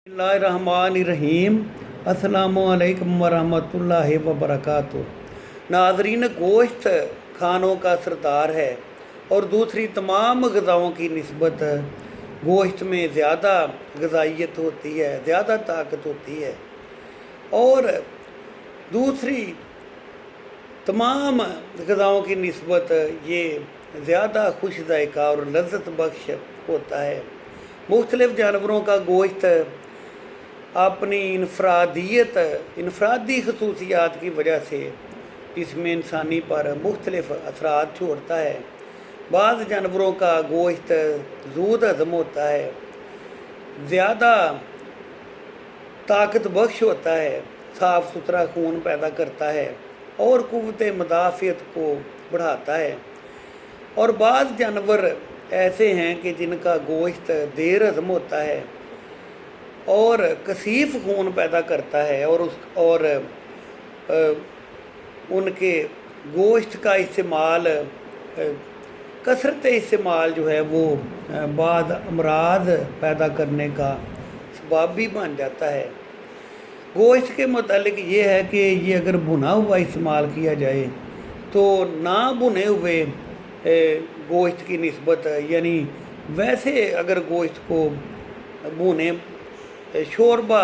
बिस्मिल्लाहिर्रहमानिर्रहीम। अस्सलामुअलैकुम वरहमतुल्लाहि वबरकातुहू। नाज़रीन, गोश्त खानों का सरदार है और दूसरी तमाम ग़िज़ाओं की निस्बत गोश्त में ज़्यादा ग़िज़ाइयत होती है, ज़्यादा ताकत होती है और दूसरी तमाम ग़िज़ाओं की निस्बत ये ज़्यादा खुश ज़ायक़ा और लज़्ज़त बख्श होता है। मुख्तलिफ़ जानवरों का गोश्त अपनी इनफरादी खसूसियात की वजह से इसमें इंसानी पर मुख्तलिफ़ असरात छोड़ता है। बाज़ जानवरों का गोश्त ज़ूद हज़म होता है, ज़्यादा ताकत बख्श होता है, साफ़ सुथरा खून पैदा करता है और क़ुव्वत मुदाफ़ियत को बढ़ाता है। और बाज़ जानवर ऐसे हैं कि जिनका गोश्त देर हज़म होता है और कसीफ़ खून पैदा करता है और उनके गोश्त का इस्तेमाल कसरत इस्तेमाल जो है वो बाद अमराज पैदा करने का सबब भी बन जाता है। गोश्त के मुतालिक ये है कि ये अगर भुना हुआ इस्तेमाल किया जाए तो ना भुने हुए गोश्त की निस्बत, यानी वैसे अगर गोश्त को भुने शोरबा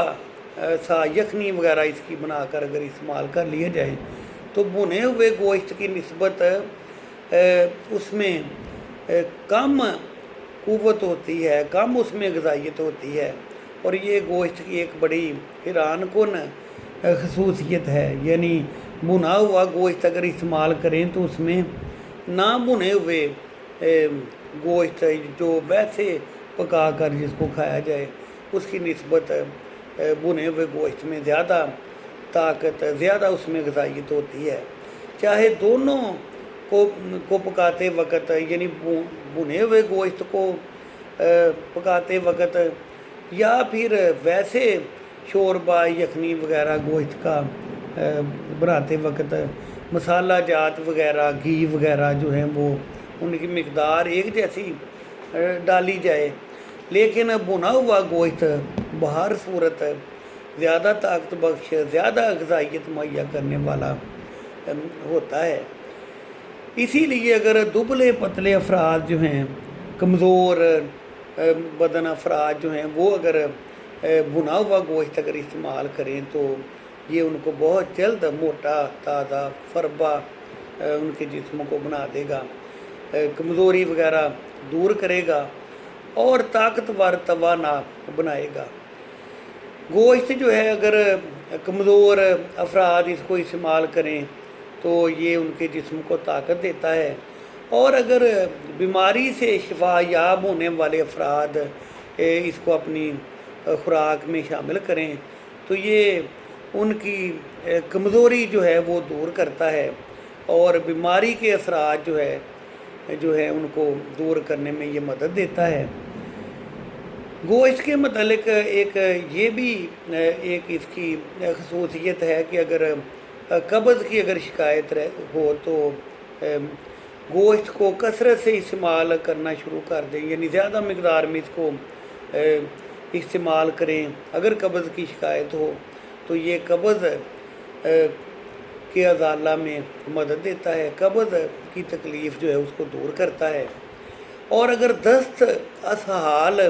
सा यखनी वगैरह इसकी बनाकर अगर इस्तेमाल कर लिया जाए तो भुने हुए गोश्त की निस्बत उसमें कम क़ुव्वत होती है, कम उसमें ग़िज़ाइयत होती है और ये गोश्त की एक बड़ी हैरानकुन खसूसियत है। यानी भुना हुआ गोश्त अगर इस्तेमाल करें तो उसमें ना भुने हुए गोश्त जो वैसे पका कर जिसको खाया जाए उसकी निस्बत भुने हुए गोश्त में ज़्यादा ताकत, ज़्यादा उसमें ग़िज़ाइयत होती है। चाहे दोनों को पकाते वक्त, यानी भुने हुए गोश्त को पकाते वक्त या फिर वैसे शोरबा यखनी वगैरह गोश्त का बनाते वक्त मसाला जात वगैरह, घी वगैरह जो हैं वो उनकी मिक़दार एक जैसी डाली जाए, लेकिन भुना हुआ गोश्त बहर सूरत ज़्यादा ताकत बख्श, ज़्यादा ग़िज़ाइयत मुहैया करने वाला होता है। इसीलिए अगर दुबले पतले अफराद जो हैं, कमज़ोर बदन अफराद जो हैं, वो अगर भुना हुआ गोश्त अगर इस्तेमाल करें तो ये उनको बहुत जल्द मोटा ताज़ा फरबा उनके जिस्म को बना देगा, कमज़ोरी वगैरह दूर करेगा और ताकतवर तवाना बनाएगा। गोश्त जो है अगर कमज़ोर अफराद इसको इस्तेमाल करें तो ये उनके जिस्म को ताकत देता है और अगर बीमारी से शिफा याब होने वाले अफराद इसको अपनी खुराक में शामिल करें तो ये उनकी कमज़ोरी जो है वो दूर करता है और बीमारी के असरात जो है उनको दूर करने में ये मदद देता है। गोश्त के मतलब एक ये भी एक इसकी खसूसियत है कि अगर कब्ज़ की अगर शिकायत हो तो गोश्त को कसरत से इस्तेमाल करना शुरू कर दें, यानी ज़्यादा मिक़दार में इसको इस्तेमाल करें। अगर कब्ज़ की शिकायत हो तो ये कब्ज़ के अज़ाला में मदद देता है, कब्ज़ की तकलीफ़ जो है उसको दूर करता है। और अगर दस्त असहाल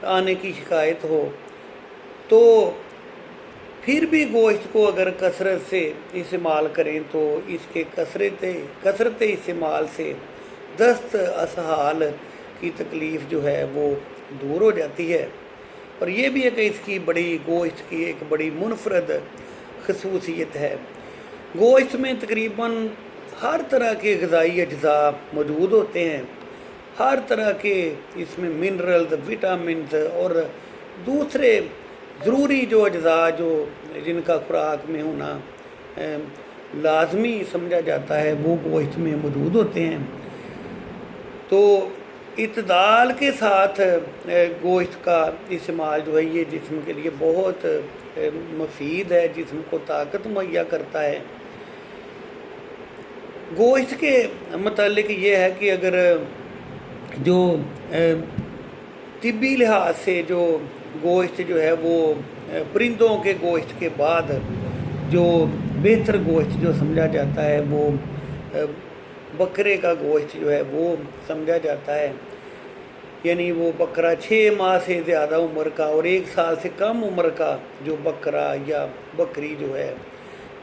आने की शिकायत हो तो फिर भी गोश्त को अगर कसरत से इस्तेमाल करें तो इसके कसरत इस्तेमाल से दस्त असहाल की तकलीफ़ जो है वो दूर हो जाती है। और ये भी एक इसकी गोश्त की एक बड़ी मुनफरद खसूसियत है। गोश्त में तकरीबन हर तरह के ग़िज़ाई अज्ज़ा मौजूद होते हैं, हर तरह के इसमें मिनरल्स, विटामिन्स और दूसरे ज़रूरी जो अज्ज़ा जिनका खुराक में होना लाजमी समझा जाता है वो गोश्त में मौजूद होते हैं। तो इत्दाल के साथ गोश्त का इस्तेमाल जो है ये जिस्म के लिए बहुत मुफीद है, जिस्म को ताकत मुहैया करता है। गोश्त के मतलब ये है कि अगर जो तिब्बी लिहाज से जो गोश्त जो है वो परिंदों के गोश्त के बाद जो बेहतर गोश्त जो समझा जाता है वो बकरे का गोश्त जो है वो समझा जाता है। यानी वो बकरा 6 माह से ज़्यादा उम्र का और 1 साल से कम उम्र का जो बकरा या बकरी जो है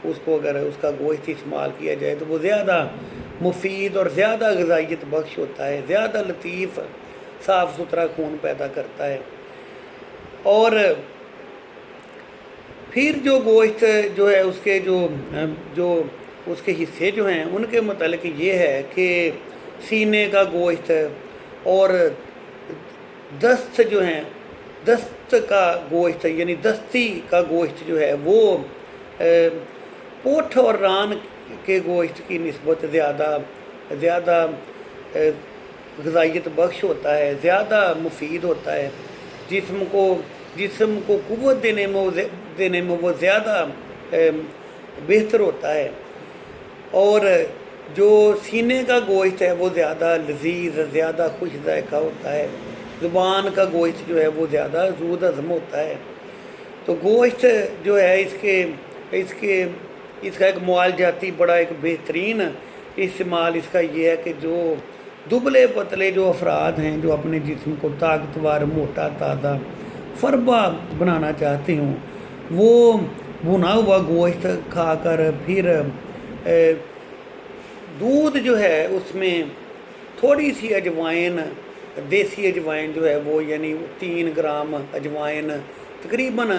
उसको अगर उसका गोश्त इस्तेमाल किया जाए तो वो ज़्यादा मुफीद और ज़्यादा ग़िज़ाइयत बख्श होता है, ज़्यादा लतीफ़ साफ़ सुथरा खून पैदा करता है। और फिर जो गोश्त जो है उसके जो उसके हिस्से जो हैं उनके मतलब ये है कि सीने का गोश्त और दस्त जो हैं, दस्त का गोश्त यानी दस्ती का गोश्त जो है वो पोठ और रान के गोश्त की निस्बत ज़्यादा ग़िज़ाइयत बख्श होता है, ज़्यादा मुफीद होता है। जिस्म को क़ुव्वत देने में वो ज़्यादा बेहतर होता है। और जो सीने का गोश्त है वो ज़्यादा लजीज, ज़्यादा खुश ज़ायक़ा होता है। ज़ुबान का गोश्त जो है वो ज़्यादा ज़ूद हज़म होता है। तो गोश्त जो है इसका एक मुआलजाती बड़ा एक बेहतरीन इस्तेमाल इसका ये है कि जो दुबले पतले जो अफराद हैं जो अपने जिस्म को ताकतवर, मोटा, ताज़ा, फरबा बनाना चाहते हों, वो भुना हुआ गोश्त खाकर फिर दूध जो है उसमें थोड़ी सी अजवाइन, देसी अजवाइन जो है वो यानी 3 ग्राम अजवाइन तकरीबन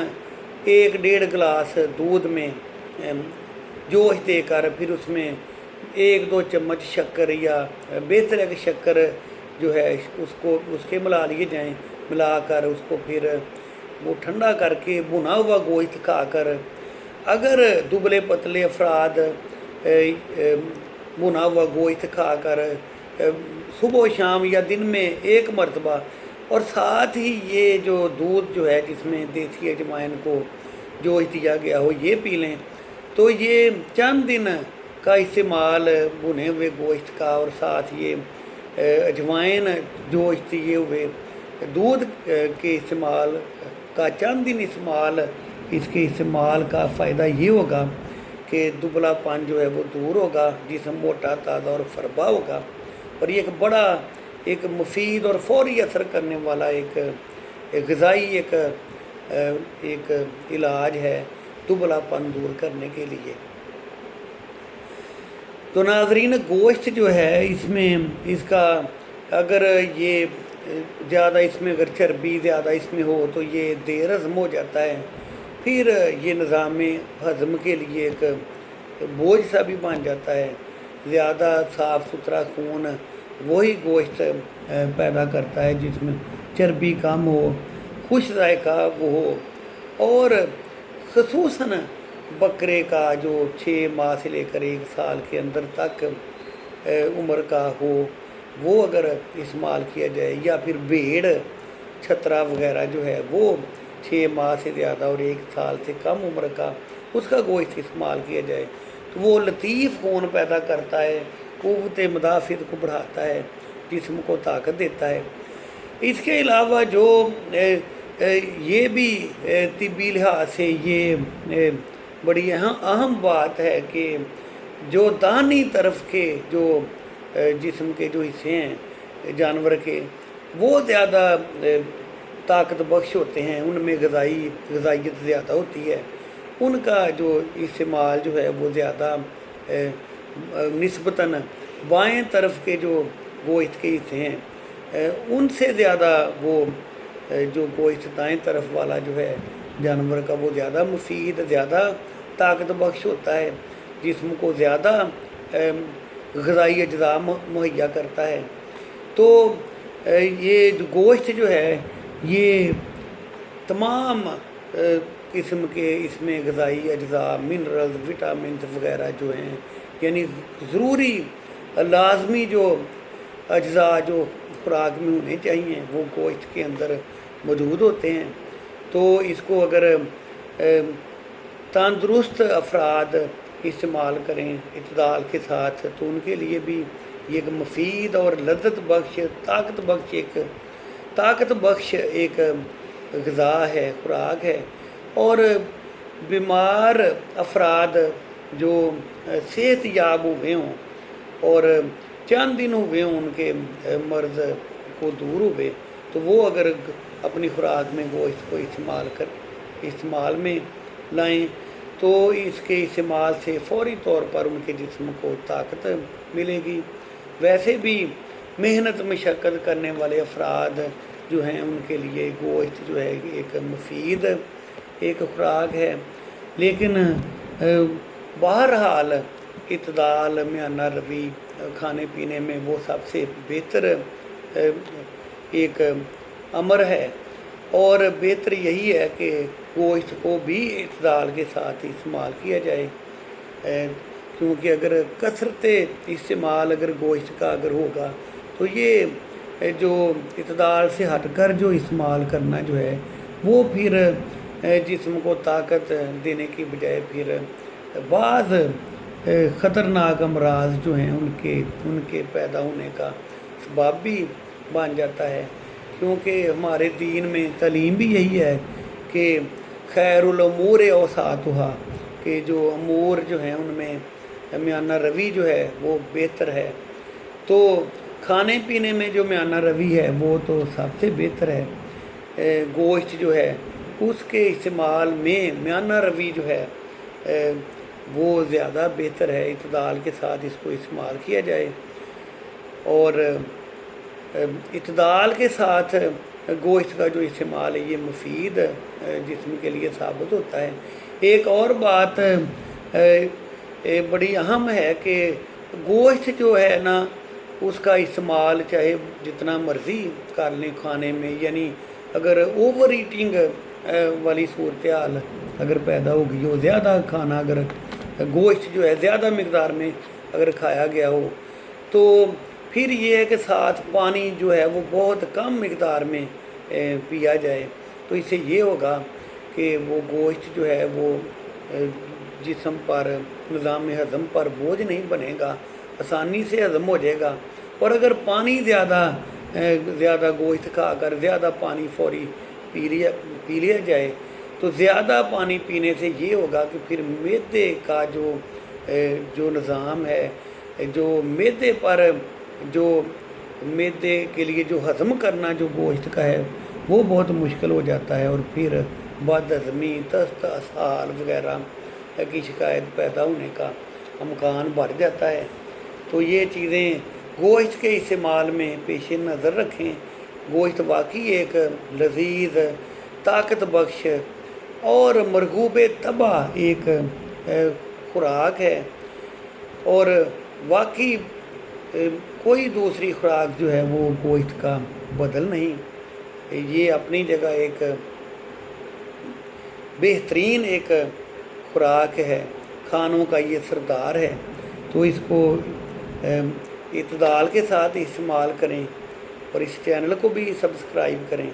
1-1.5 गिलास दूध में जोश देकर फिर उसमें 1-2 चम्मच शक्कर या बेहतर है कि शक्कर जो है उसके मिला लिए जाएं, मिलाकर उसको फिर वो ठंडा करके भुना हुआ गोश्त खाकर अगर दुबले पतले अफराद भुना हुआ गोश्त खाकर सुबह शाम या दिन में 1 मरतबा और साथ ही ये जो दूध जो है जिसमें देसी अजवाइन को जोश दिया गया हो ये पी लें, तो ये चंद दिन का इस्तेमाल भुने हुए गोश्त का और साथ ये अजवाइन जोश दिए हुए दूध के इस्तेमाल का चंद दिन इस्तेमाल, इसके इस्तेमाल का फ़ायदा ये होगा कि दुबलापन जो है वो दूर होगा, जिस्म मोटा, ताज़ा और फरबा होगा। और ये एक बड़ा एक मुफीद और फौरी असर करने वाला एक ग़िज़ाई एक इलाज है दुबलापन दूर करने के लिए। तो नाज़रीन, गोश्त जो है इसमें इसका अगर ये ज़्यादा इसमें अगर चर्बी ज़्यादा इसमें हो तो ये देर हज़म हो जाता है, फिर ये निज़ाम हज़म के लिए एक बोझ सा भी बन जाता है। ज़्यादा साफ़ सुथरा खून वही गोश्त पैदा करता है जिसमें चर्बी कम हो, खुश ज़ायक़ा वो हो। और ख़ुसूसन बकरे का जो 6 माह से लेकर 1 साल के अंदर तक उम्र का हो वो अगर इस्तेमाल किया जाए, या फिर भेड़ छतरा वगैरह जो है वो 6 माह से ज़्यादा और 1 साल से कम उम्र का उसका गोश्त इस्तेमाल किया जाए तो वो लतीफ़ खून पैदा करता है, क़ुव्वत मुदाफ़ित को बढ़ाता है, जिस्म को ताकत देता है। इसके अलावा जो ये भी तिब्बी लिहाज से ये बड़ी अहम बात है कि जो दानी तरफ के जो जिस्म के जो हिस्से हैं जानवर के वो ज़्यादा ताकत बख्श होते हैं, उनमें ग़िज़ाइयत ज़्यादा होती है, उनका जो इस्तेमाल जो है वो ज़्यादा निस्बतन बाएं तरफ के जो गोश्त के हिस्से हैं उनसे ज़्यादा वो जो गोश्त दाएं तरफ वाला जो है जानवर का वो ज़्यादा मुफीद, ज़्यादा ताकत बख्श होता है, जिस्म को ज़्यादा ग़िज़ाई अज्ज़ा मुहैया करता है। तो ये जो गोश्त जो है ये तमाम किस्म के इसमें ग़िज़ाई अज्ज़ा, मिनरल्स, विटामिन वगैरह जो हैं यानी ज़रूरी लाजमी जो अज्ज़ा जो खुराक में होने चाहिए वो गोश्त के अंदर मौजूद होते हैं। तो इसको अगर तंदुरुस्त अफराद इस्तेमाल करें इत्दाल के साथ तो उनके लिए भी ये एक मुफीद और लज़्ज़त बख्श ताकत बख्श एक غذا ہے، خوراک ہے، اور بیمار افراد جو صحت یاب ہوئے ہوں اور چند دن ہوئے ہوں ان کے مرض کو دور ہوئے، تو وہ اگر اپنی خوراک میں گوشت کو استعمال میں لائیں تو اس کے استعمال سے فوری طور پر ان کے جسم کو طاقت ملے گی۔ ویسے بھی محنت مشقت کرنے والے افراد جو ہیں ان کے لیے گوشت جو ہے ایک مفید ایک خوراک ہے، لیکن بہرحال اعتدال میانہ روی کھانے پینے میں وہ سب سے بہتر ایک امر ہے، اور بہتر یہی ہے کہ گوشت کو بھی اعتدال کے ساتھ استعمال کیا جائے، کیونکہ اگر کثرت استعمال اگر گوشت کا اگر ہوگا تو یہ جو اعتدال سے ہٹ کر جو استعمال کرنا جو ہے وہ پھر جسم کو طاقت دینے کی بجائے پھر بعض خطرناک امراض جو ہیں ان کے پیدا ہونے کا سبب بھی بن جاتا ہے، کیونکہ ہمارے دین میں تعلیم بھی یہی ہے کہ خیر الامور اوساطھا، کہ جو امور جو ہیں ان میں میانہ روی جو ہے وہ بہتر ہے۔ تو کھانے پینے میں جو میانہ روی ہے وہ تو سب سے بہتر ہے، گوشت جو ہے اس کے استعمال میں میانہ روی جو ہے وہ زیادہ بہتر ہے، اعتدال کے ساتھ اس کو استعمال کیا جائے، اور اعتدال کے ساتھ گوشت کا جو استعمال ہے یہ مفید جسم کے لیے ثابت ہوتا ہے۔ ایک اور بات بڑی اہم ہے کہ گوشت جو ہے نا اس کا استعمال چاہے جتنا مرضی کر لیں کھانے میں، یعنی اگر اوور ایٹنگ والی صورتحال اگر پیدا ہوگی ہو، زیادہ کھانا اگر گوشت جو ہے زیادہ مقدار میں اگر کھایا گیا ہو تو پھر یہ ہے کہ ساتھ پانی جو ہے وہ بہت کم مقدار میں پیا جائے، تو اس سے یہ ہوگا کہ وہ گوشت جو ہے وہ جسم پر نظام ہضم پر بوجھ نہیں بنے گا، آسانی سے ہضم ہو جائے گا۔ اور اگر پانی زیادہ گوشت کھا کر زیادہ پانی فوری پی لیا جائے تو زیادہ پانی پینے سے یہ ہوگا کہ پھر معدے کا جو نظام ہے، جو معدے کے لیے جو ہضم کرنا جو گوشت کا ہے وہ بہت مشکل ہو جاتا ہے، اور پھر بد ہضمی، دست، اسہال وغیرہ کی شکایت پیدا ہونے کا امکان بڑھ جاتا ہے۔ تو یہ چیزیں گوشت کے استعمال میں پیش نظر رکھیں۔ گوشت واقعی ایک لذیذ، طاقت بخش اور مرغوب طبع ایک خوراک ہے، اور واقعی کوئی دوسری خوراک جو ہے وہ گوشت کا بدل نہیں، یہ اپنی جگہ ایک بہترین ایک خوراک ہے، کھانوں کا یہ سردار ہے، تو اس کو اعتدال کے ساتھ استعمال کریں، اور اس چینل کو بھی سبسکرائب کریں۔